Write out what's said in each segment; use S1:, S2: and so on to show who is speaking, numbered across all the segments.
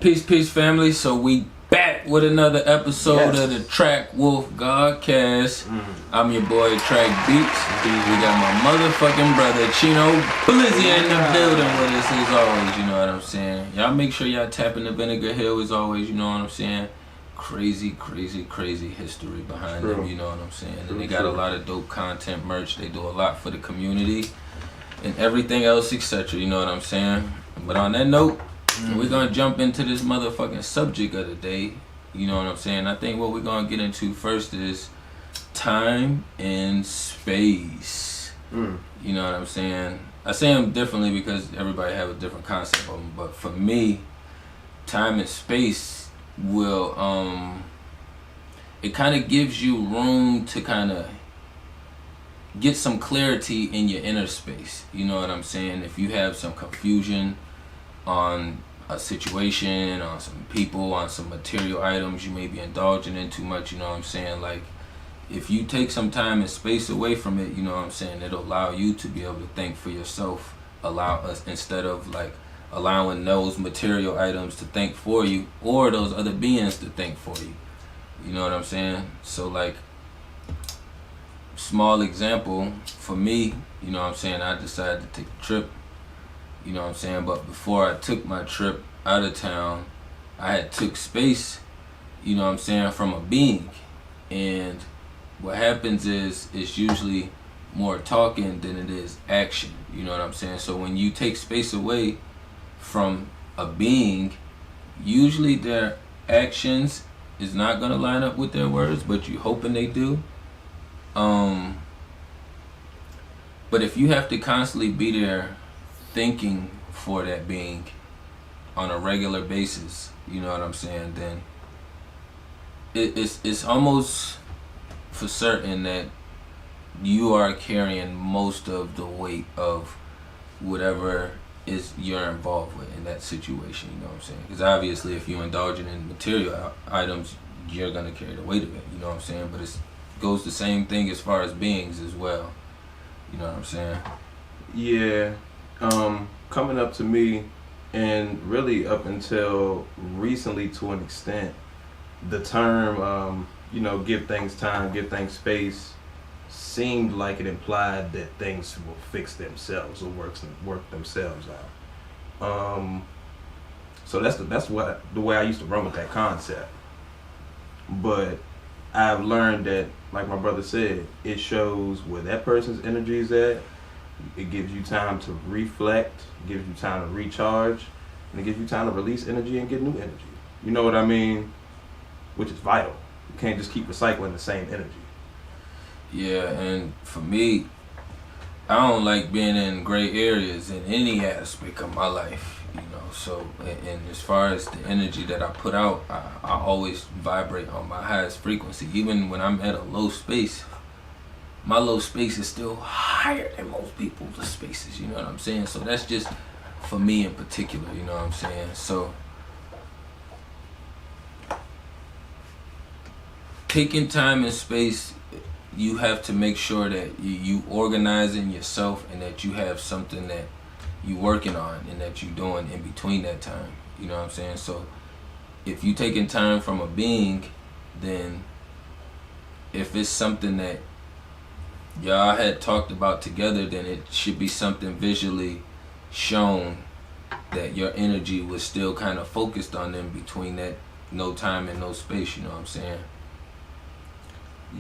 S1: Peace, family. So we back with another episode of the TrakWolf Godcast. I'm your boy TrakBeatz. We got my motherfucking brother Chino Blizzy in the building with us as always. You know what I'm saying? Y'all make sure y'all tapping the Vinegar Hill as always. You know what I'm saying? Crazy history behind them. You know what I'm saying? And they got a lot of dope content, merch. They do a lot for the community and everything else, etc. You know what I'm saying? But on that note, we're gonna jump into this motherfucking subject of the day. You know what I'm saying? I think what we're gonna get into first is time and space. You know what I'm saying? I say them differently because everybody have a different concept of them. But for me, time and space will it kind of gives you room to kind of get some clarity in your inner space. You know what I'm saying? If you have some confusion on a situation, on some people, on some material items you may be indulging in too much, you know what I'm saying? Like, if you take some time and space away from it, you know what I'm saying, it'll allow you to be able to think for yourself, allow us, instead of like allowing those material items to think for you or those other beings to think for you. You know what I'm saying? So like, small example for me, you know what I'm saying, I decided to take a trip. You know what I'm saying? But before I took my trip out of town, I had took space, you know what I'm saying, from a being. And what happens is it's usually more talking than it is action. You know what I'm saying? So when you take space away from a being, usually their actions is not going to line up with their words, but you hoping they do. But if you have to constantly be there thinking for that being on a regular basis, you know what I'm saying, then it's almost for certain that you are carrying most of the weight of whatever is you're involved with in that situation. You know what I'm saying? Because obviously if you're indulging in material items, you're going to carry the weight of it. You know what I'm saying? But it goes the same thing as far as beings as well. You know what I'm saying?
S2: Yeah. Coming up to me, and really up until recently to an extent, the term, give things time, give things space, seemed like it implied that things will fix themselves or work themselves out. So that's the way I used to run with that concept. But I've learned that, like my brother said, it shows where that person's energy is at. It gives you time to reflect, gives you time to recharge, and it gives you time to release energy and get new energy. You know what I mean? Which is vital. You can't just keep recycling the same energy.
S1: Yeah, and for me, I don't like being in gray areas in any aspect of my life, you know. So, and as far as the energy that I put out, I always vibrate on my highest frequency. Even when I'm at a low space, my low space is still higher than most people's spaces, you know what I'm saying? So that's just for me in particular, you know what I'm saying? So taking time and space, you have to make sure that you organizing yourself and that you have something that you working on and that you doing in between that time, you know what I'm saying? So if you taking time from a being, then if it's something that y'all had talked about together, then it should be something visually shown that your energy was still kind of focused on them between that no time and no space, you know what I'm saying?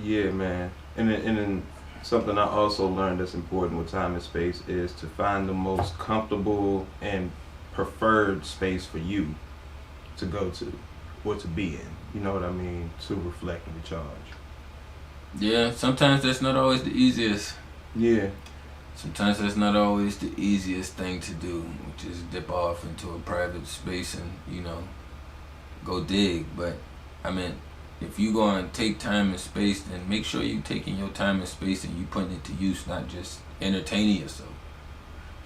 S2: Yeah, man. And then something I also learned that's important with time and space is to find the most comfortable and preferred space for you to go to or to be in. You know what I mean? To reflect and recharge.
S1: Yeah, sometimes that's not always the easiest.
S2: Yeah.
S1: Sometimes that's not always the easiest thing to do, which is dip off into a private space and, you know, go dig. But, I mean, if you go and take time and space, then make sure you're taking your time and space and you putting it to use, not just entertaining yourself.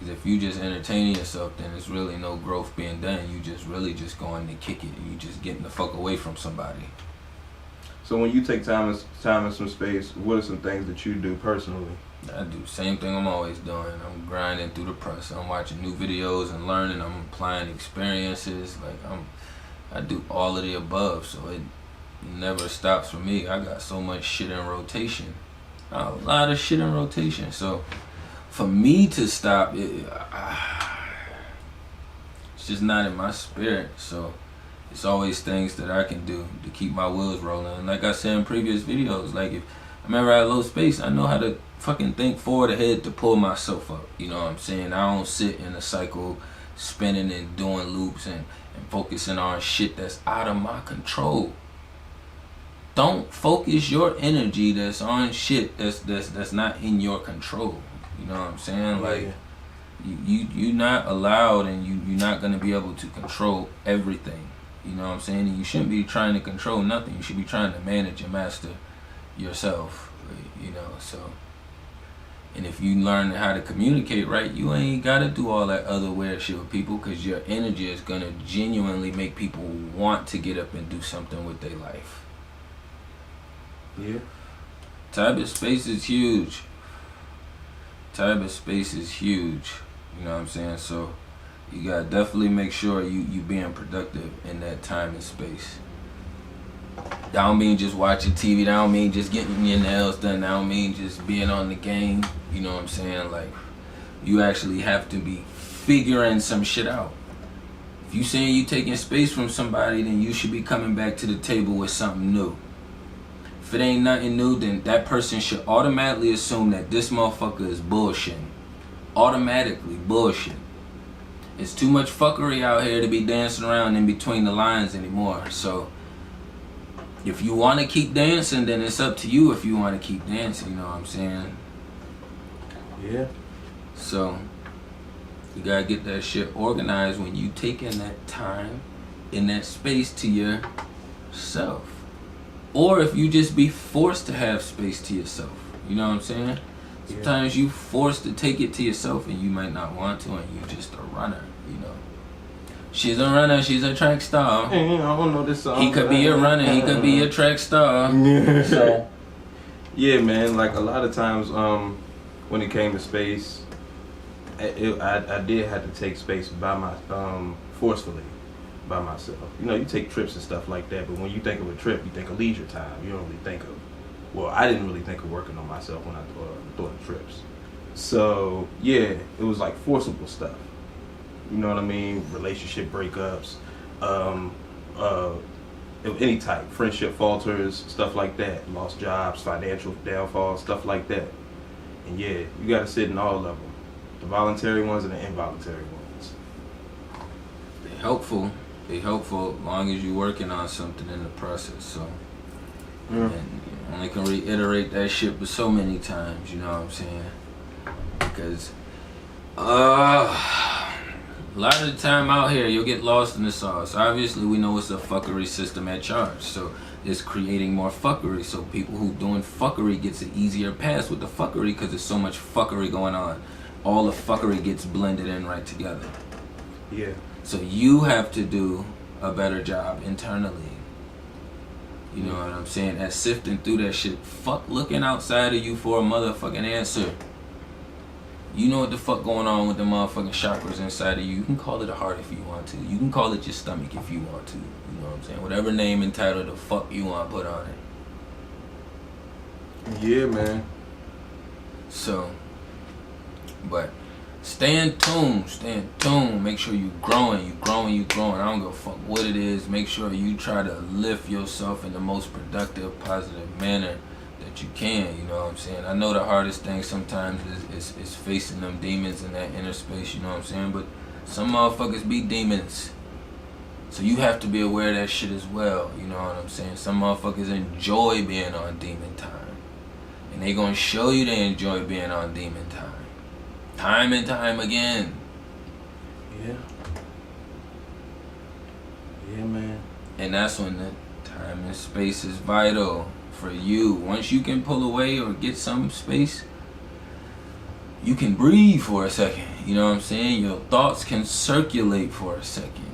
S1: Because if you just entertaining yourself, then there's really no growth being done. You just really just going to kick it and you just getting the fuck away from somebody.
S2: So when you take time and some space, what are some things that you do personally?
S1: I do the same thing I'm always doing. I'm grinding through the process. I'm watching new videos and learning. I'm applying experiences. Like I do all of the above, so it never stops for me. I got so much shit in rotation. A lot of shit in rotation. So for me to stop, it's just not in my spirit. So it's always things that I can do to keep my wheels rolling. And like I said in previous videos, like if I remember I had low space, I know how to fucking think forward ahead to pull myself up. You know what I'm saying? I don't sit in a cycle spinning and doing loops and focusing on shit that's out of my control. Don't focus your energy that's on shit that's not in your control. You know what I'm saying? Like you're not allowed, and you're not gonna be able to control everything. You know what I'm saying? And you shouldn't be trying to control nothing. You should be trying to manage and master yourself. You know, so. And if you learn how to communicate right, you ain't gotta do all that other weird shit with people, because your energy is gonna genuinely make people want to get up and do something with their life.
S2: Yeah.
S1: Type of space is huge. Type of space is huge. You know what I'm saying? So you gotta definitely make sure you being productive in that time and space. That don't mean just watching TV. That don't mean just getting your nails done. That don't mean just being on the game. You know what I'm saying? Like, you actually have to be figuring some shit out. If you saying you taking space from somebody, then you should be coming back to the table with something new. If it ain't nothing new, then that person should automatically assume that this motherfucker is bullshitting. Automatically bullshit. It's too much fuckery out here to be dancing around in between the lines anymore. So if you want to keep dancing, then it's up to you if you want to keep dancing. You know what I'm saying?
S2: Yeah.
S1: So you gotta get that shit organized when you taking that time in that space to yourself. Or if you just be forced to have space to yourself. You know what I'm saying? Sometimes you forced to take it to yourself and you might not want to, and you just a runner, you know. She's a runner, she's a track star.
S2: I don't know this song.
S1: He could be a runner, he could be a track star. So
S2: yeah, man, like a lot of times when it came to space, I did have to take space forcefully by myself. You know, you take trips and stuff like that, but when you think of a trip, you think of leisure time. You don't really think of, well, I didn't really think of working on myself when I thought of trips. So yeah, it was like forcible stuff. You know what I mean? Relationship breakups, of any type, friendship falters, stuff like that, lost jobs, financial downfall, stuff like that. And yeah, you got to sit in all of them, the voluntary ones and the involuntary ones.
S1: They're helpful. They're helpful as long as you're working on something in the process. So, and you only can reiterate that shit but so many times. You know what I'm saying? Because a lot of the time out here, you'll get lost in the sauce. Obviously, we know it's a fuckery system at charge, so it's creating more fuckery. So people who doing fuckery gets an easier pass with the fuckery because there's so much fuckery going on. All the fuckery gets blended in right together.
S2: Yeah.
S1: So you have to do a better job internally. You know what I'm saying? At sifting through that shit. Fuck looking outside of you for a motherfucking answer. You know what the fuck going on with the motherfucking chakras inside of you. You can call it a heart if you want to. You can call it your stomach if you want to. You know what I'm saying? Whatever name and title the fuck you want to put on it.
S2: Yeah, man.
S1: So, but stay in tune. Stay in tune. Make sure you're growing. You're growing. You're growing. I don't give a fuck what it is. Make sure you try to lift yourself in the most productive, positive manner that you can. You know what I'm saying? I know the hardest thing sometimes is facing them demons in that inner space. You know what I'm saying? But some motherfuckers be demons. So you have to be aware of that shit as well. You know what I'm saying? Some motherfuckers enjoy being on demon time. And they gonna show you they enjoy being on demon time. Time and time again.
S2: Yeah. Yeah, man.
S1: And that's when the time and space is vital for you. Once you can pull away or get some space, you can breathe for a second. You know what I'm saying? Your thoughts can circulate for a second.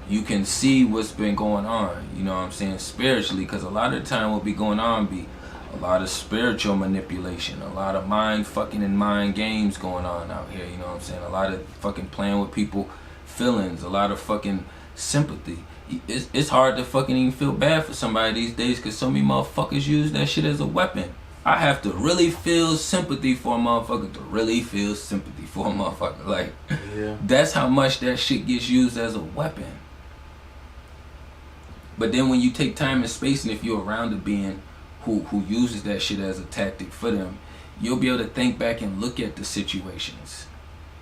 S1: You can see what's been going on. You know what I'm saying? Spiritually. Because a lot of the time what be going on be a lot of spiritual manipulation, a lot of mind fucking and mind games going on out here, you know what I'm saying? A lot of fucking playing with people feelings, a lot of fucking sympathy. it's hard to fucking even feel bad for somebody these days because so many motherfuckers use that shit as a weapon. I have to really feel sympathy for a motherfucker to really feel sympathy for a motherfucker. Like, that's how much that shit gets used as a weapon. But then when you take time and space, and if you're around a being who uses that shit as a tactic for them, you'll be able to think back and look at the situations.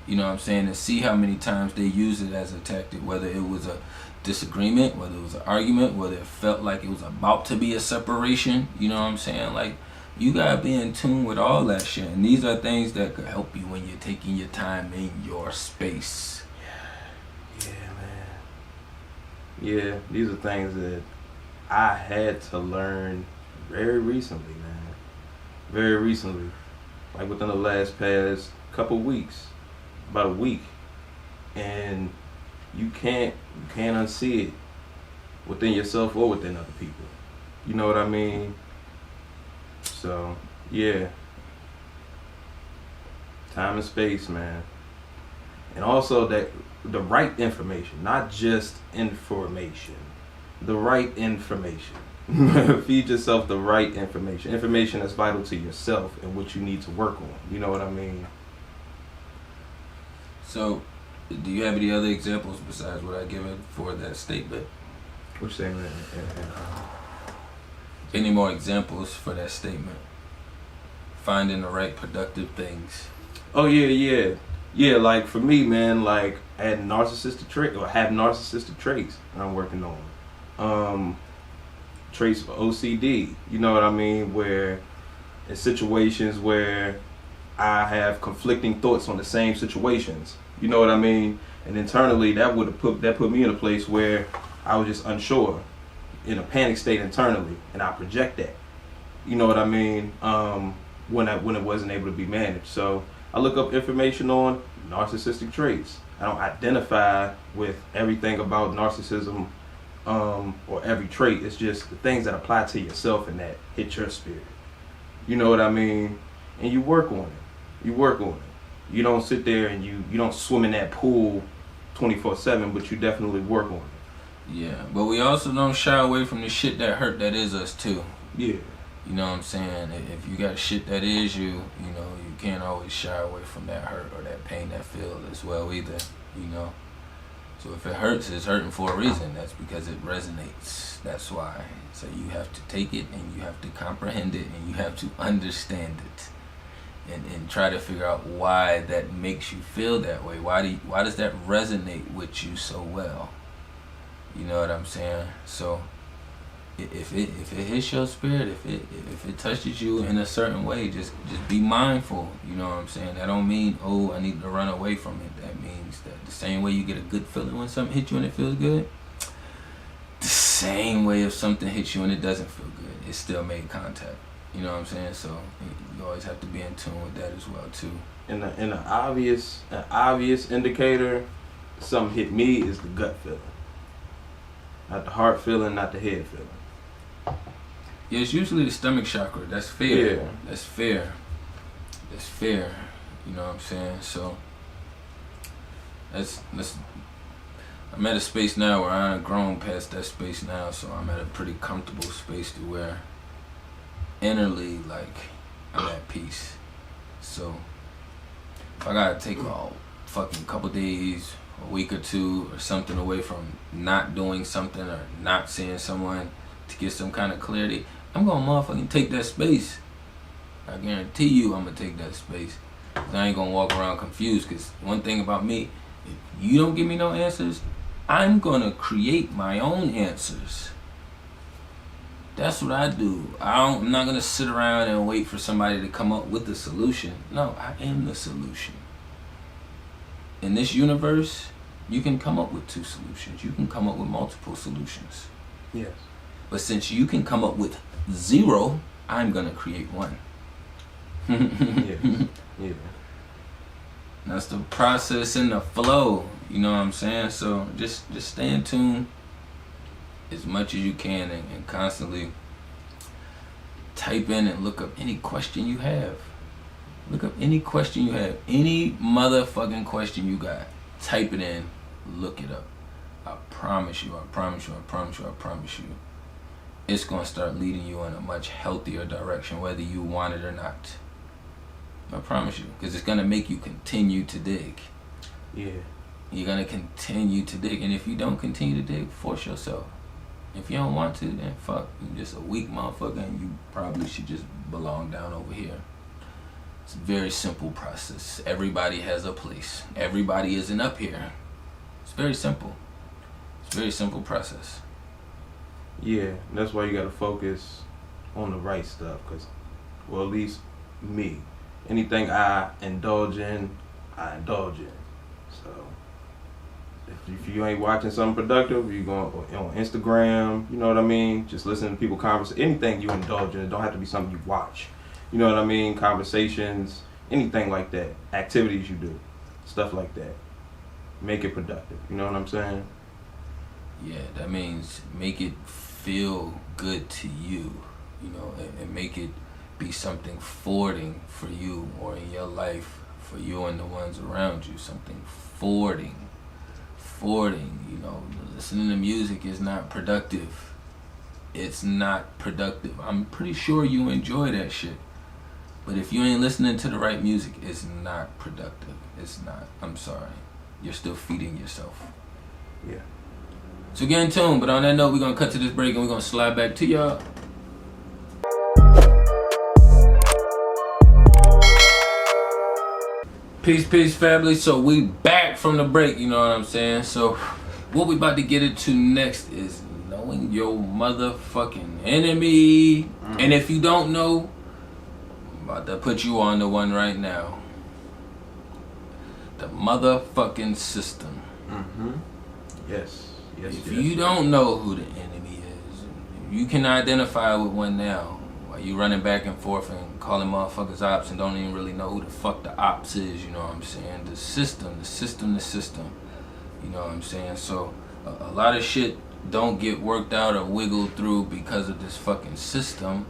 S1: You know what I'm saying? And see how many times they use it as a tactic, whether it was a disagreement, whether it was an argument, whether it felt like it was about to be a separation. You know what I'm saying? Like, you gotta be in tune with all that shit. And these are things that could help you when you're taking your time in your space.
S2: Yeah, these are things that I had to learn very recently, man. Very recently. Like within the past couple weeks. About a week. And you can't unsee it within yourself or within other people. You know what I mean? So, yeah. Time and space, man. And also that the right information, not just information. The right information. Feed yourself the right information. Information that's vital to yourself and what you need to work on. You know what I mean?
S1: So, do you have any other examples besides what I given for that statement?
S2: Which statement?
S1: Any more examples for that statement? Finding the right productive things.
S2: Oh yeah. Like for me, man, like I had narcissistic traits that I'm working on. Traits for OCD. You know what I mean? Where in situations where I have conflicting thoughts on the same situations. You know what I mean? And internally, that put me in a place where I was just unsure, in a panic state internally, and I project that. You know what I mean? When it wasn't able to be managed. So I look up information on narcissistic traits. I don't identify with everything about narcissism or every trait. It's just the things that apply to yourself and that hit your spirit. You know what I mean? And you work on it. You don't sit there and you don't swim in that pool 24/7, but you definitely work on it.
S1: Yeah, but we also don't shy away from the shit that hurt that is us too.
S2: Yeah.
S1: You know what I'm saying? If you got shit that is you, you know, you can't always shy away from that hurt or that pain that feels as well either, you know? So if it hurts, it's hurting for a reason. That's because it resonates. That's why. So you have to take it and you have to comprehend it and you have to understand it. And try to figure out why that makes you feel that way. Why does that resonate with you so well? You know what I'm saying? So if it hits your spirit, if it touches you in a certain way, just be mindful. You know what I'm saying? That don't mean, oh, I need to run away from it. That means that the same way you get a good feeling when something hits you and it feels good, the same way if something hits you and it doesn't feel good, it still made contact. You know what I'm saying? So you always have to be in tune with that as well too.
S2: And an obvious indicator something hit me is the gut feeling. Not the heart feeling, not the head feeling.
S1: Yeah, it's usually the stomach chakra. That's fear.
S2: Yeah.
S1: That's fear. You know what I'm saying? So I'm at a space now where I've grown past that space now, so I'm at a pretty comfortable space to where innerly, like, I'm at peace. So if I gotta take a fucking couple days, a week or two or something away from not doing something or not seeing someone to get some kind of clarity, I'm gonna motherfucking take that space. I guarantee you I'm gonna take that space. I ain't gonna walk around confused, because one thing about me, if you don't give me no answers, I'm gonna create my own answers. That's what I do. I'm not gonna sit around and wait for somebody to come up with the solution. No, I am the solution. In this universe, you can come up with 2 solutions. You can come up with multiple solutions.
S2: Yes.
S1: But since you can come up with 0, I'm gonna create 1.
S2: Yeah.
S1: That's the process and the flow. You know what I'm saying? So just stay in tune as much as you can and constantly type in and look up any question you have. Look up any question you have. Any motherfucking question you got. Type it in. Look it up. I promise you, it's gonna start leading you in a much healthier direction, whether you want it or not. I promise you, because it's gonna make you continue to dig.
S2: Yeah.
S1: You're gonna continue to dig, and if you don't continue to dig, force yourself. If you don't want to, then fuck, you're just a weak motherfucker, and you probably should just belong down over here. It's a very simple process. Everybody has a place. Everybody isn't up here. It's very simple. It's a very simple process.
S2: Yeah, that's why you gotta focus on the right stuff, cause, well, at least me, anything I indulge in. So if you ain't watching something productive, you going on Instagram, you know what I mean? Just listening to people converse. Anything you indulge in, it don't have to be something you watch. You know what I mean? Conversations, anything like that. Activities you do, stuff like that. Make it productive. You know what I'm saying?
S1: Yeah, that means make it feel good to you, you know, and make it be something forwarding for you or in your life, for you and the ones around you. Something forwarding, you know. Listening to music is not productive. It's not productive. I'm pretty sure you enjoy that shit. But if you ain't listening to the right music, it's not productive. It's not. I'm sorry. You're still feeding yourself.
S2: Yeah.
S1: So get in tune. But on that note, we're going to cut to this break and we're going to slide back to y'all. Peace, family. So we back from the break, you know what I'm saying? So what we about to get into next is knowing your motherfucking enemy. And if you don't know, I'm about to put you on the one right now. The motherfucking system.
S2: Yes.
S1: If you don't know who the enemy is, you can identify with one now. While you running back and forth and calling motherfuckers ops and don't even really know who the fuck the ops is, you know what I'm saying? The system. You know what I'm saying? So a lot of shit don't get worked out or wiggled through because of this fucking system.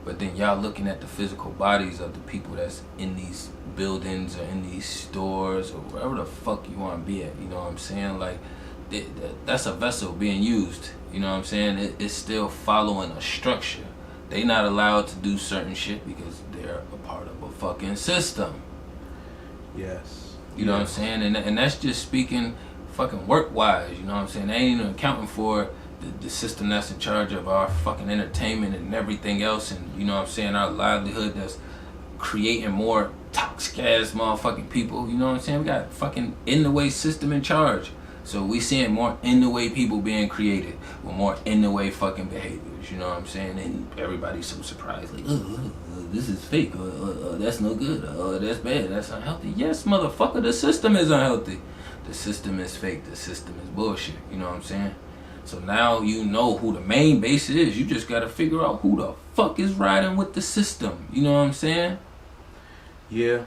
S1: But then y'all looking at the physical bodies of the people that's in these buildings or in these stores or wherever the fuck you want to be at, you know what I'm saying? Like, that's a vessel being used, you know what I'm saying? It's still following a structure. They not allowed to do certain shit because they're a part of a fucking system.
S2: Yes.
S1: You know what I'm saying? And that's just speaking fucking work-wise, you know what I'm saying? They ain't even accounting for the system that's in charge of our fucking entertainment and everything else, and you know what I'm saying, our livelihood that's creating more toxic ass motherfucking people, you know what I'm saying? We got fucking in the way system in charge. So we seeing more in the way people being created with more in the way fucking behaviors, you know what I'm saying? And everybody's so surprised, like, this is fake, that's no good, that's bad, that's unhealthy. Yes, motherfucker, the system is unhealthy. The system is fake, the system is bullshit, you know what I'm saying? So now you know who the main base is. You just gotta figure out who the fuck is riding with the system. You know what I'm saying?
S2: Yeah.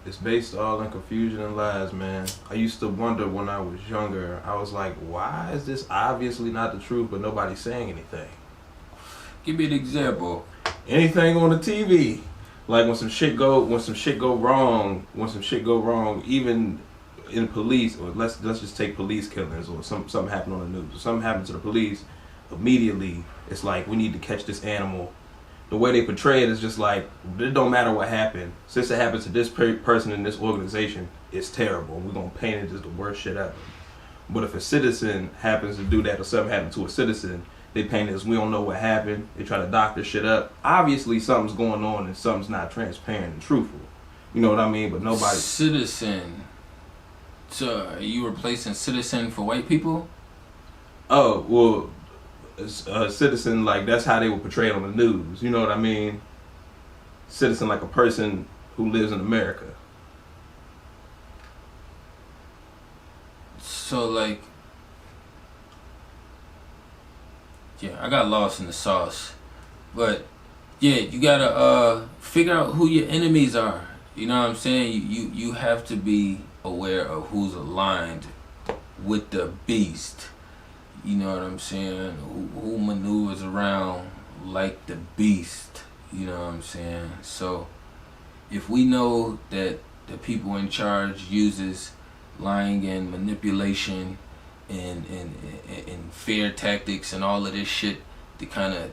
S2: It's based all in confusion and lies, man. I used to wonder when I was younger. I was like, why is this obviously not the truth, but nobody's saying anything?
S1: Give me an example.
S2: Anything on the TV. Like when some shit go wrong, even in police, or let's just take police killings, or something happened on the news, or something happened to the police, immediately it's like, we need to catch this animal. The way they portray it is just like, it don't matter what happened. Since it happened to this person in this organization, it's terrible. We're going to paint it as the worst shit ever. But if a citizen happens to do that, or something happened to a citizen, they paint it as, we don't know what happened. They try to doctor shit up. Obviously something's going on and something's not transparent and truthful. You know what I mean? But nobody...
S1: Citizen. So are you replacing citizen for white people?
S2: Oh, well... A citizen, like, that's how they were portrayed on the news, you know what I mean? Citizen, like a person who lives in America.
S1: So, like, yeah, I got lost in the sauce, but yeah, you gotta figure out who your enemies are. You know what I'm saying? You have to be aware of who's aligned with the beast. You know what I'm saying? Who maneuvers around like the beast. You know what I'm saying? So if we know that the people in charge uses lying and manipulation and fear tactics and all of this shit to kind of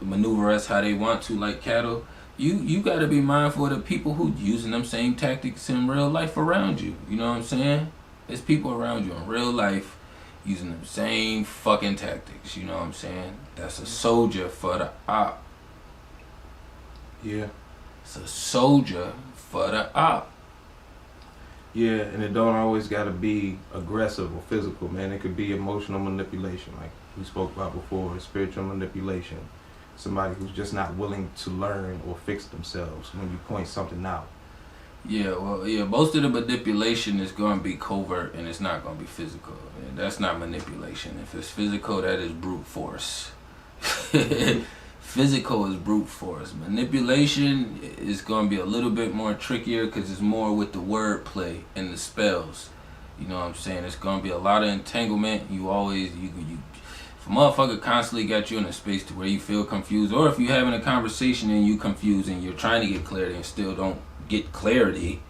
S1: maneuver us how they want to, like cattle. You got to be mindful of the people who using them same tactics in real life around you. You know what I'm saying? There's people around you in real life using them same fucking tactics. You know what I'm saying? That's a soldier for the op.
S2: Yeah.
S1: It's a soldier for the op.
S2: Yeah, and it don't always got to be aggressive or physical, man. It could be emotional manipulation, like we spoke about before, spiritual manipulation. Somebody who's just not willing to learn or fix themselves when you point something out.
S1: Yeah, well, yeah, most of the manipulation is going to be covert and it's not going to be physical. And that's not manipulation. If it's physical, that is brute force. Physical is brute force. Manipulation is going to be a little bit more trickier because it's more with the wordplay and the spells. You know what I'm saying? It's going to be a lot of entanglement. You if a motherfucker constantly got you in a space to where you feel confused, or if you're having a conversation and you confused and you're trying to get clarity and still don't get clarity,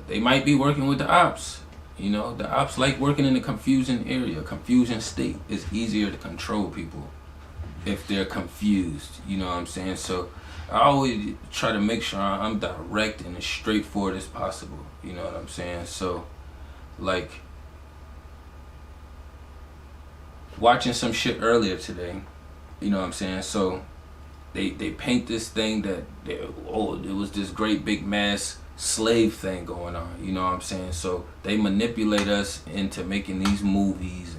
S1: they might be working with the ops. You know, the ops like working in a confusing area, confusion state. It's easier to control people if they're confused. You know what I'm saying? So I always try to make sure I'm direct and as straightforward as possible. You know what I'm saying? So, like, watching some shit earlier today, you know what I'm saying? So they paint this thing that it was this great big mass slave thing going on, you know what I'm saying? So they manipulate us into making these movies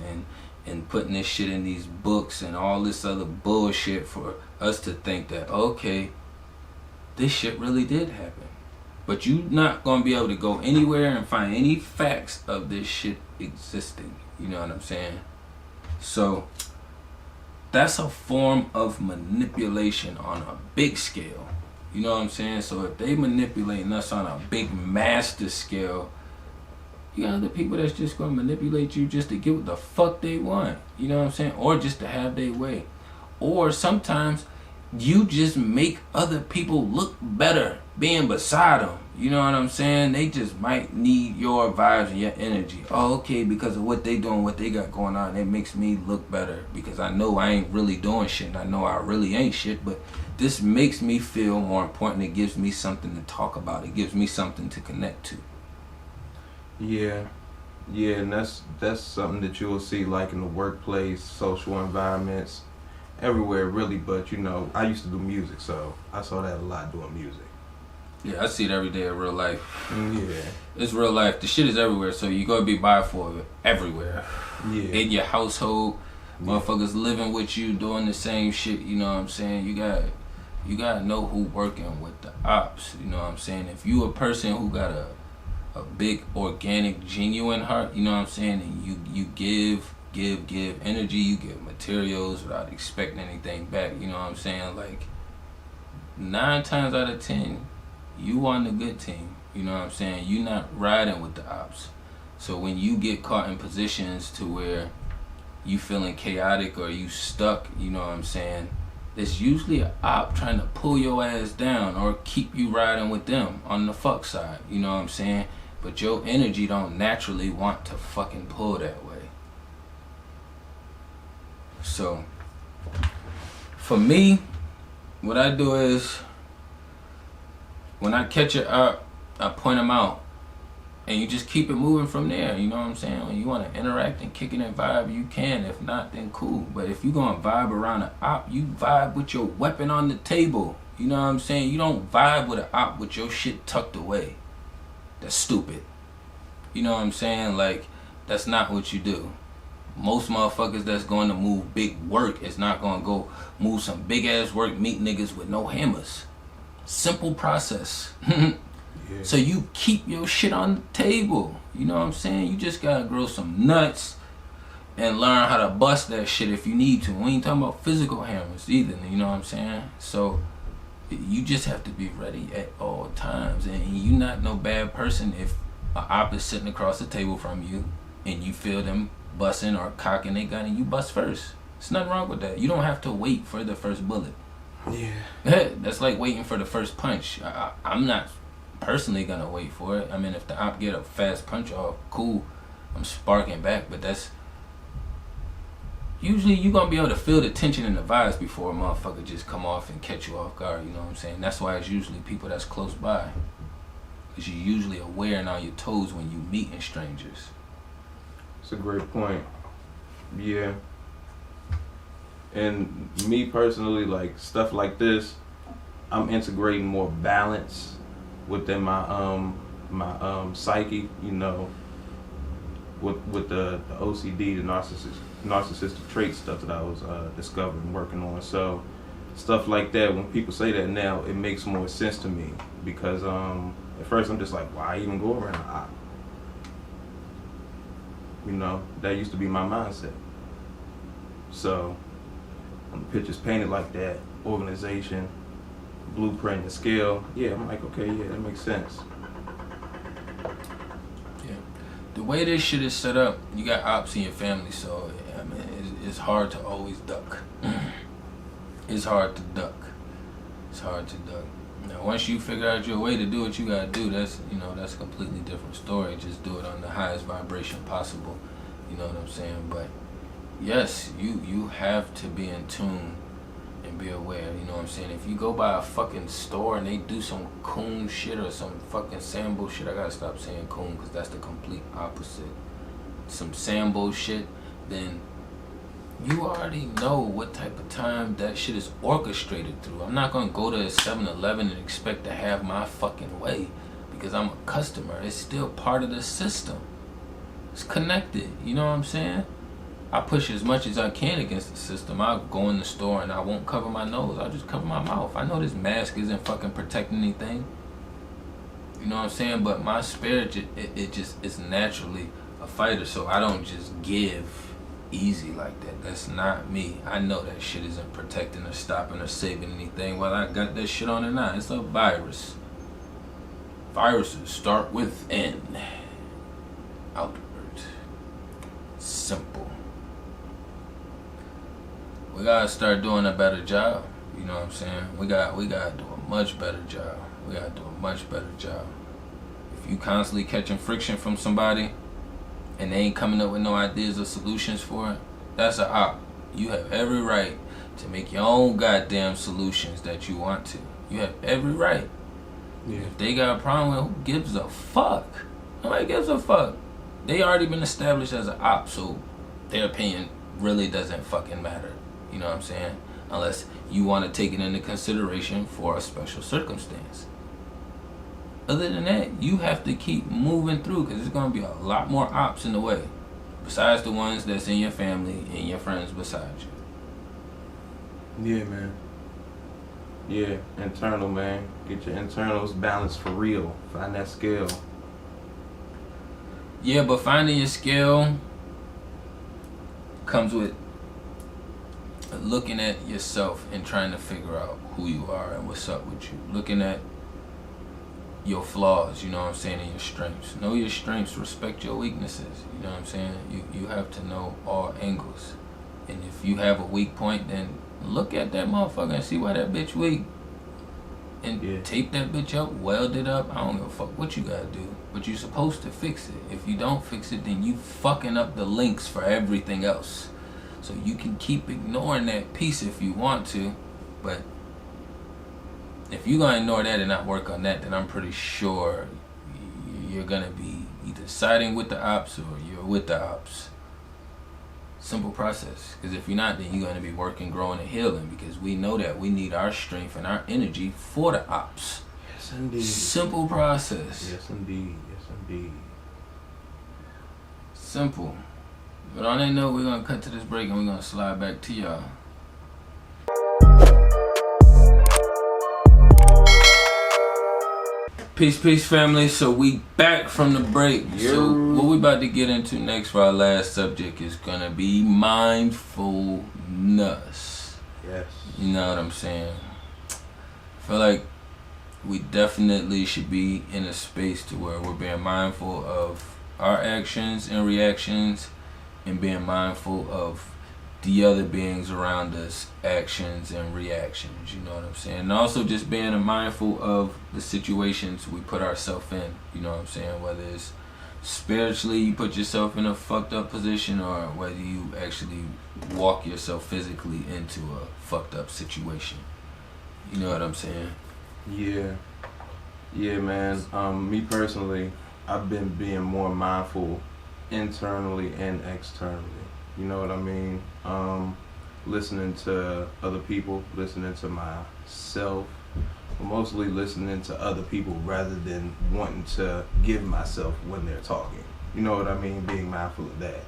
S1: and putting this shit in these books and all this other bullshit for us to think that, okay, this shit really did happen. But you're not going to be able to go anywhere and find any facts of this shit existing, you know what I'm saying? So that's a form of manipulation on a big scale. You know what I'm saying? So if they manipulating us on a big master scale, you got other people that's just gonna manipulate you just to get what the fuck they want. You know what I'm saying? Or just to have their way. Or sometimes you just make other people look better being beside them. You know what I'm saying? They just might need your vibes and your energy. Oh, okay, because of what they doing, what they got going on, it makes me look better because I know I ain't really doing shit and I know I really ain't shit, but this makes me feel more important. It gives me something to talk about. It gives me something to connect to.
S2: Yeah, and that's something that you will see like in the workplace, social environments, everywhere really. But you know, I used to do music, so I saw that a lot doing music.
S1: Yeah, I see it every day in real life.
S2: Yeah.
S1: It's real life. The shit is everywhere, so you gotta be mindful of it everywhere.
S2: Yeah.
S1: In your household, motherfuckers living with you, doing the same shit, you know what I'm saying? You gotta know who working with the ops, you know what I'm saying? If you a person who got a big, organic, genuine heart, you know what I'm saying? And you give energy, you give materials without expecting anything back, you know what I'm saying? Like, 9 times out of 10, you on the good team, you know what I'm saying? You not riding with the ops. So when you get caught in positions to where you feeling chaotic or you stuck, you know what I'm saying? It's usually an op trying to pull your ass down or keep you riding with them on the fuck side, you know what I'm saying? But your energy don't naturally want to fucking pull that way. So, for me, what I do is, when I catch it up, I point them out. And you just keep it moving from there, you know what I'm saying? When you want to interact and kick it and vibe, you can. If not, then cool. But if you going to vibe around an op, you vibe with your weapon on the table. You know what I'm saying? You don't vibe with an op with your shit tucked away. That's stupid. You know what I'm saying? Like, that's not what you do. Most motherfuckers that's going to move big work is not going to go move some big ass work, meet niggas with no hammers. Simple process. Yeah. So you keep your shit on the table. You know what I'm saying? You just gotta grow some nuts and learn how to bust that shit if you need to. We ain't talking about physical hammers either, you know what I'm saying? So you just have to be ready at all times. And you're not no bad person if an op is sitting across the table from you and you feel them busting or cocking their gun and you bust first. There's nothing wrong with that. You don't have to wait for the first bullet. Yeah. That's like waiting for the first punch. I'm not personally gonna wait for it. I mean, if the op get a fast punch off, cool. I'm sparking back, but that's usually you gonna be able to feel the tension and the vibes before a motherfucker just come off and catch you off guard. You know what I'm saying? That's why it's usually people that's close by, because you're usually aware and on your toes when you meeting strangers.
S2: It's a great point. Yeah. And me personally, like stuff like this, I'm integrating more balance within my psyche, you know, with the OCD, the narcissistic trait stuff that I was discovering, working on. So stuff like that, when people say that now, it makes more sense to me, because at first I'm just like, why even go around the op? You know, that used to be my mindset. So when the picture's painted like that, organization, blueprint, and scale, yeah, I'm like, okay, yeah, that makes sense.
S1: Yeah. The way this shit is set up, you got ops in your family, so I mean, it's hard to always duck. It's hard to duck. It's hard to duck. Now, once you figure out your way to do what you gotta do, that's a completely different story. Just do it on the highest vibration possible. You know what I'm saying? But yes, you have to be in tune and be aware. You know what I'm saying? If you go by a fucking store and they do some coon shit or some fucking Sambo shit, I gotta stop saying coon because that's the complete opposite. Some Sambo shit, then you already know what type of time that shit is orchestrated through. I'm not gonna go to a 7-Eleven and expect to have my fucking way because I'm a customer. It's still part of the system. It's connected. You know what I'm saying? I push as much as I can against the system. I'll go in the store and I won't cover my nose. I'll just cover my mouth. I know this mask isn't fucking protecting anything. You know what I'm saying? But my spirit, it just is naturally a fighter, so I don't just give easy like that. That's not me. I know that shit isn't protecting or stopping or saving anything, whether I got that shit on or not. It's a virus. Viruses start within, outward. Simple. We gotta start doing a better job. You know what I'm saying? We gotta do a much better job. We gotta do a much better job. If you constantly catching friction from somebody and they ain't coming up with no ideas or solutions for it, that's a op. You have every right to make your own goddamn solutions that you want to. You have every right. Yeah. If they got a problem with it, who gives a fuck? Nobody gives a fuck. They already been established as an op, so their opinion really doesn't fucking matter. You know what I'm saying? Unless you want to take it into consideration for a special circumstance. Other than that, you have to keep moving through because there's going to be a lot more ops in the way. Besides the ones that's in your family and your friends beside
S2: you. Yeah, man. Yeah, internal, man. Get your internals balanced for real. Find that scale.
S1: Yeah, but finding your scale comes with looking at yourself and trying to figure out who you are and what's up with you. Looking at your flaws, you know what I'm saying, and your strengths. Know your strengths, respect your weaknesses, you know what I'm saying? You have to know all angles. And if you have a weak point, then look at that motherfucker and see why that bitch weak. And tape that bitch up, weld it up. I don't give a fuck what you gotta do. But you're supposed to fix it. If you don't fix it, then you fucking up the links for everything else. So you can keep ignoring that piece if you want to, but if you're gonna ignore that and not work on that, then I'm pretty sure you're gonna be either siding with the ops or you're with the ops. Simple process. Because if you're not, then you're gonna be working, growing, and healing. Because we know that we need our strength and our energy for the ops.
S2: Yes, indeed.
S1: Simple process.
S2: Yes, indeed. Yes, indeed.
S1: Simple. But on that note, we're gonna cut to this break and we're gonna slide back to y'all. Peace, family. So we back from the break. So what we about to get into next for our last subject is gonna be mindfulness.
S2: Yes.
S1: You know what I'm saying? I feel like we definitely should be in a space to where we're being mindful of our actions and reactions and being mindful of the other beings around us, actions and reactions, you know what I'm saying? And also just being mindful of the situations we put ourselves in, you know what I'm saying? Whether it's spiritually you put yourself in a fucked up position, or whether you actually walk yourself physically into a fucked up situation. You know what I'm saying?
S2: Yeah. Yeah, man. Me personally, I've been being more mindful internally and externally. You know what I mean? Listening to other people, listening to myself, but mostly listening to other people rather than wanting to give myself when they're talking. You know what I mean? Being mindful of that.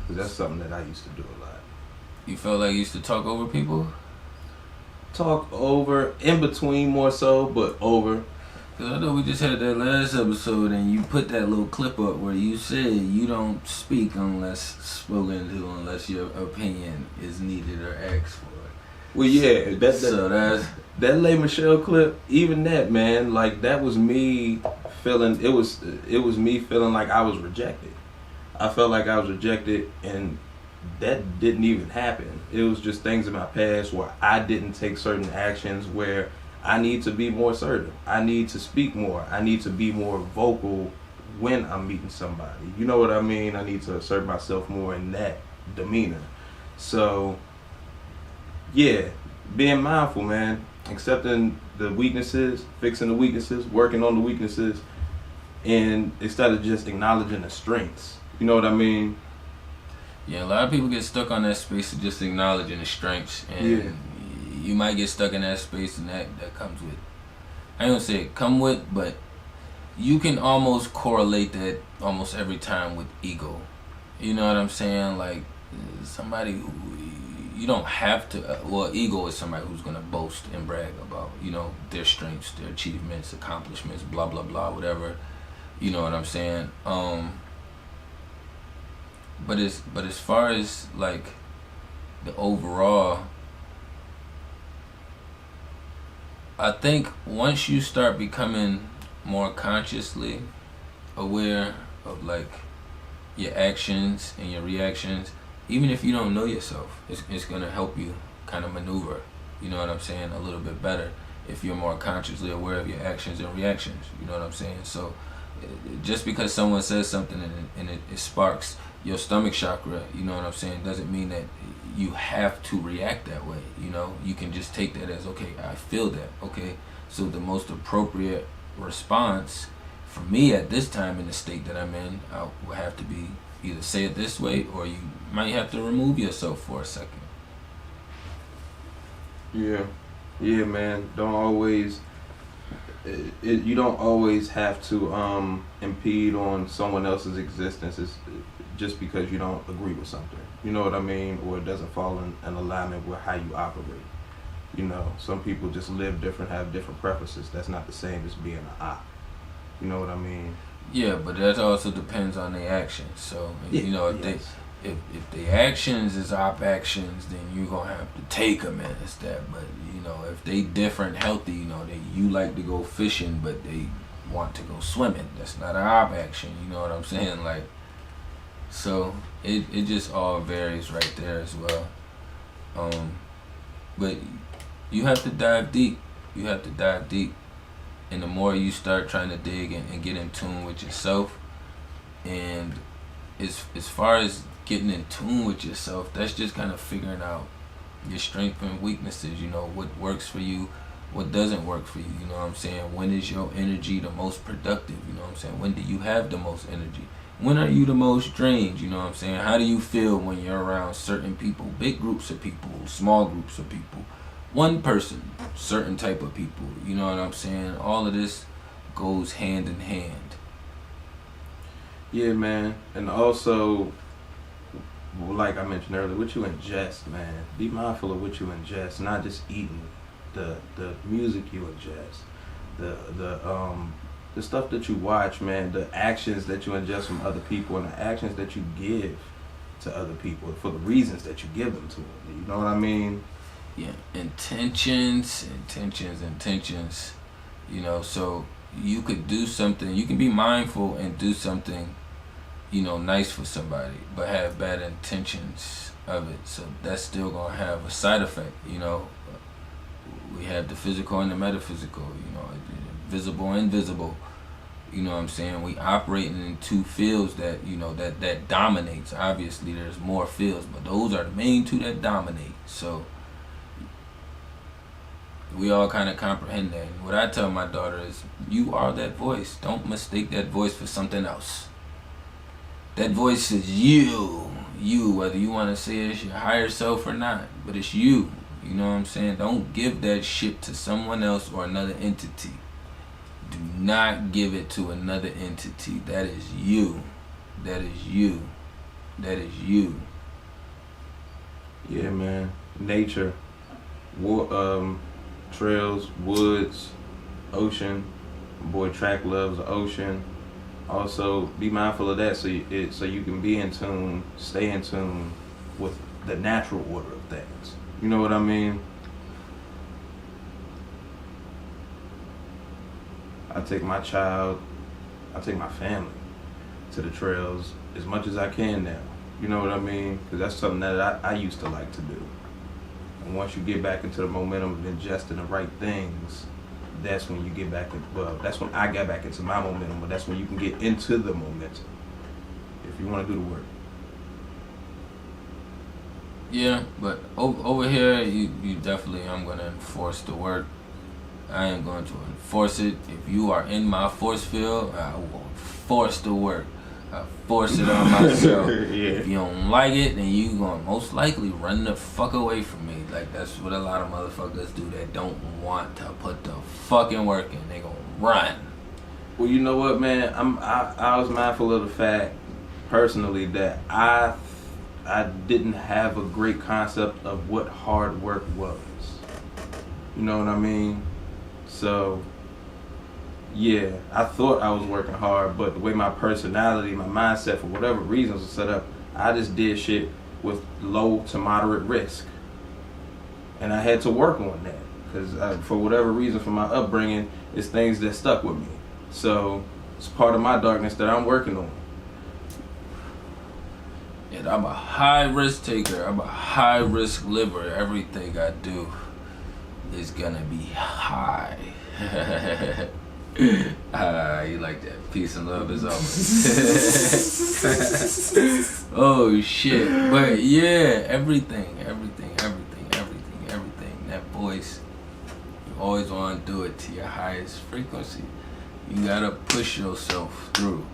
S2: Because that's something that I used to do a lot.
S1: You felt like you used to talk over people?
S2: Talk over, in between more so, but over.
S1: Cause I know we just had that last episode and you put that little clip up where you said you don't speak unless spoken to, unless your opinion is needed or asked for.
S2: Well, yeah, that's that Les Michelle clip. Even that, man, like that was me feeling. It was me feeling like I was rejected. I felt like I was rejected, and that didn't even happen. It was just things in my past where I didn't take certain actions where I need to be more assertive. I need to speak more. I need to be more vocal when I'm meeting somebody. You know what I mean? I need to assert myself more in that demeanor. So, yeah, being mindful, man. Accepting the weaknesses, fixing the weaknesses, working on the weaknesses, and instead of just acknowledging the strengths. You know what I mean?
S1: Yeah, a lot of people get stuck on that space of just acknowledging the strengths, and you might get stuck in that space, and that comes with, I ain't gonna say it come with, but you can almost correlate that almost every time with ego. You know what I'm saying? Like somebody who you don't have to. Well, ego is somebody who's gonna boast and brag about, you know, their strengths, their achievements, accomplishments, blah blah blah, whatever. You know what I'm saying? But as far as like the overall, I think once you start becoming more consciously aware of like your actions and your reactions, even if you don't know yourself, it's gonna help you kind of maneuver, you know what I'm saying, a little bit better if you're more consciously aware of your actions and reactions, you know what I'm saying? So just because someone says something and it sparks your stomach chakra, you know what I'm saying, doesn't mean that you have to react that way. You know, you can just take that as, okay, I feel that. Okay, so the most appropriate response for me at this time in the state that I'm in, I will have to be either say it this way, or you might have to remove yourself for a second.
S2: Yeah, man. Don't always. You don't always have to impede on someone else's existence just because you don't agree with something. You know what I mean? Or it doesn't fall in alignment with how you operate. You know, some people just live different, have different preferences. That's not the same as being an op. You know what I mean?
S1: Yeah, but that also depends on their actions. So, you know, if the actions is op actions, then you're going to have to take them as that. But, you know, if they different, healthy, you know, you like to go fishing, but they want to go swimming, that's not an op action. You know what I'm saying? Like, so it just all varies right there as well. But you have to dive deep. You have to dive deep. And the more you start trying to dig and get in tune with yourself, and as far as getting in tune with yourself, that's just kind of figuring out your strengths and weaknesses, you know, what works for you, what doesn't work for you, you know what I'm saying? When is your energy the most productive, you know what I'm saying? When do you have the most energy? When are you the most drained, you know what I'm saying? How do you feel when you're around certain people, big groups of people, small groups of people, one person, certain type of people, you know what I'm saying? All of this goes hand in hand.
S2: Yeah, man. And also, like I mentioned earlier, what you ingest, man. Be mindful of what you ingest, not just eating the music you ingest, the stuff that you watch, man, the actions that you ingest from other people, and the actions that you give to other people for the reasons that you give them to them. You know what I mean?
S1: Yeah, intentions. You know, so you could do something, you can be mindful and do something, you know, nice for somebody, but have bad intentions of it. So that's still gonna have a side effect, you know. We have the physical and the metaphysical, you know, visible and invisible. You know what I'm saying? We operating in two fields that, you know, that dominates. Obviously, there's more fields, but those are the main two that dominate. So we all kind of comprehend that. And what I tell my daughter is, you are that voice. Don't mistake that voice for something else. That voice is you. You, whether you want to say it's your higher self or not, but it's you. You know what I'm saying? Don't give that shit to someone else or another entity. Do not give it to another entity. That is you. That is you. That is you.
S2: Yeah, man. Nature, trails, woods, ocean. Boy, Trak loves the ocean. Also, be mindful of that so you can be in tune, stay in tune with the natural order of things. You know what I mean? I take my family to the trails as much as I can now. You know what I mean? Because that's something that I used to like to do. And once you get back into the momentum of ingesting the right things, that's when you get back that's when I got back into my momentum, but that's when you can get into the momentum if you want to do the work.
S1: Yeah, but over here, you definitely, I'm going to enforce the work. I am going to enforce it. If you are in my force field, I will force the work. I force it on myself.
S2: Yeah.
S1: If you don't like it, then you going to most likely run the fuck away from me. Like, that's what a lot of motherfuckers do that don't want to put the fucking work in. They going to run.
S2: Well, you know what, man? I was mindful of the fact, personally, that I didn't have a great concept of what hard work was. You know what I mean? So, yeah, I thought I was working hard, but the way my personality, my mindset, for whatever reasons was set up, I just did shit with low to moderate risk. And I had to work on that because for whatever reason, for my upbringing, it's things that stuck with me. So it's part of my darkness that I'm working on.
S1: And I'm a high risk taker. I'm a high risk liver. Everything I do is gonna be high. You like that? Peace and love is always. Oh shit! But yeah, everything. That voice, you always want to do it to your highest frequency. You gotta push yourself through.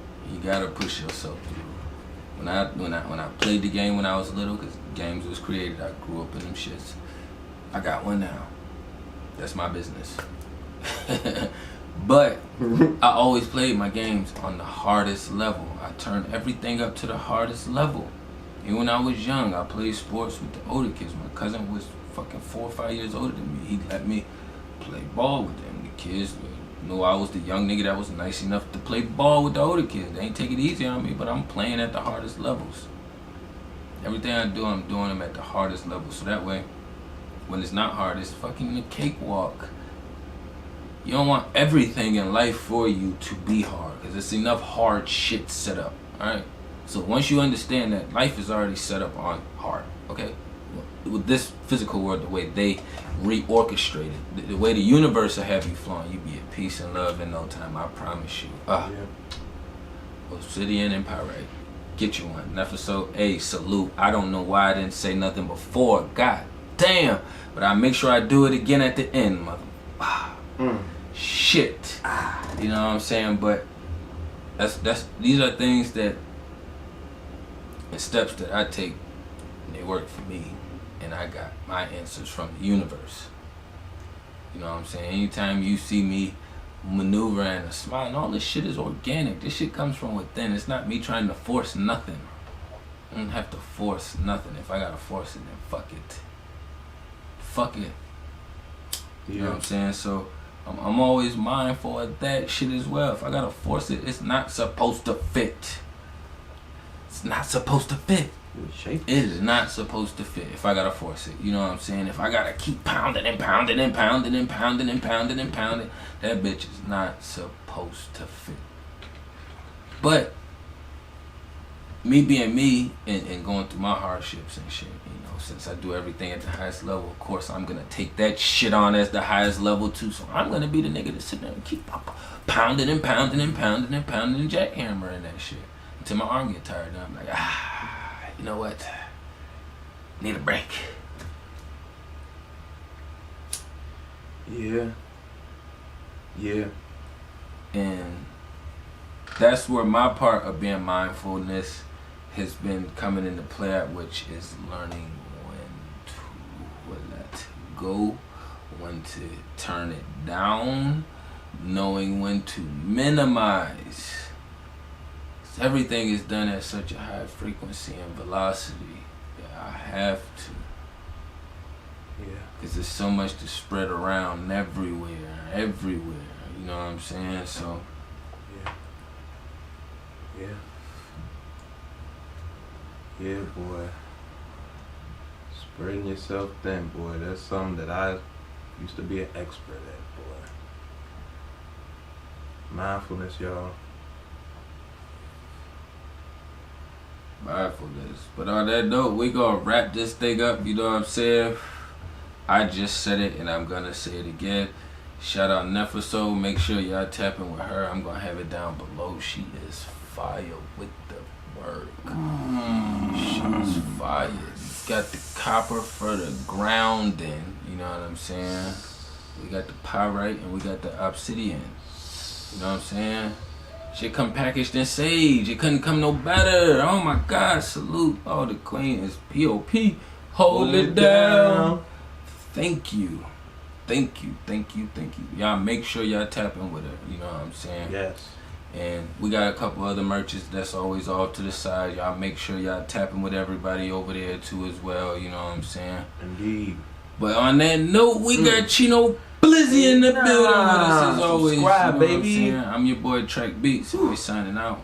S1: When I played the game when I was little, because games was created, I grew up in them shits. I got one now. That's my business. But I always played my games on the hardest level. I turned everything up to the hardest level. Even when I was young, I played sports with the older kids. My cousin was fucking 4 or 5 years older than me. He let me play ball with them. The kids knew I was the young nigga that was nice enough to play ball with the older kids. They ain't take it easy on me, but I'm playing at the hardest levels. Everything I do, I'm doing them at the hardest level. So that way, when it's not hard, it's fucking a cakewalk. You don't want everything in life for you to be hard, because it's enough hard shit set up, alright? So once you understand that life is already set up on hard, okay? With this physical world, the way they reorchestrate it, the way the universe will have you flowing, you be at peace and love in no time, I promise you. Obsidian and Pyrite, get you one. Episode A, salute. I don't know why I didn't say nothing before, god damn, but I make sure I do it again at the end, mother. Shit. You know what I'm saying? But these are things that, and steps that I take, and they work for me, and I got my answers from the universe. You know what I'm saying? Anytime you see me maneuvering and smiling, all this shit is organic. This shit comes from within. It's not me trying to force nothing. I don't have to force nothing. If I gotta force it, then fuck it. Fuck it. You know what I'm saying? So I'm always mindful of that shit as well. If I gotta force it, it's not supposed to fit. It's not supposed to fit. It is not supposed to fit if I gotta force it. You know what I'm saying? If I gotta keep pounding, that bitch is not supposed to fit. But me being me and going through my hardships and shit, you know, since I do everything at the highest level, of course I'm gonna take that shit on as the highest level too. So I'm gonna be the nigga that sit there and keep pounding and pounding and pounding and pounding and jackhammering that shit until my arm get tired. And I'm like, you know what? Need a break.
S2: Yeah. Yeah.
S1: And that's where my part of being mindfulness has been coming into play at, which is learning when to let go, when to turn it down, knowing when to minimize. Everything is done at such a high frequency and velocity that I have to.
S2: Yeah.
S1: Because there's so much to spread around everywhere. You know what I'm saying? So.
S2: Yeah. Yeah, boy. Spreading yourself thin, boy. That's something that I used to be an expert at, boy. Mindfulness, y'all.
S1: Mindfulness. But on that note, we gonna wrap this thing up, you know what I'm saying? I just said it and I'm gonna say it again. Shout out Nefaso. Make sure y'all tapping with her. I'm gonna have it down below. She is fire with the work. She's fire. Got the copper for the grounding, you know what I'm saying? We got the pyrite and we got the obsidian. You know what I'm saying? Shit come packaged in sage. It couldn't come no better. Oh my God, salute. Oh, the queen is POP. Hold it down. Thank you. Y'all make sure y'all tapping with her. You know what I'm saying?
S2: Yes.
S1: And we got a couple other merches that's always off to the side. Y'all make sure y'all tapping with everybody over there too as well. You know what I'm saying?
S2: Indeed.
S1: But on that note, we got Chino Blizzy in the building with us as always.
S2: Subscribe,
S1: you know
S2: baby.
S1: I'm your boy TrakBeatz. We signing out.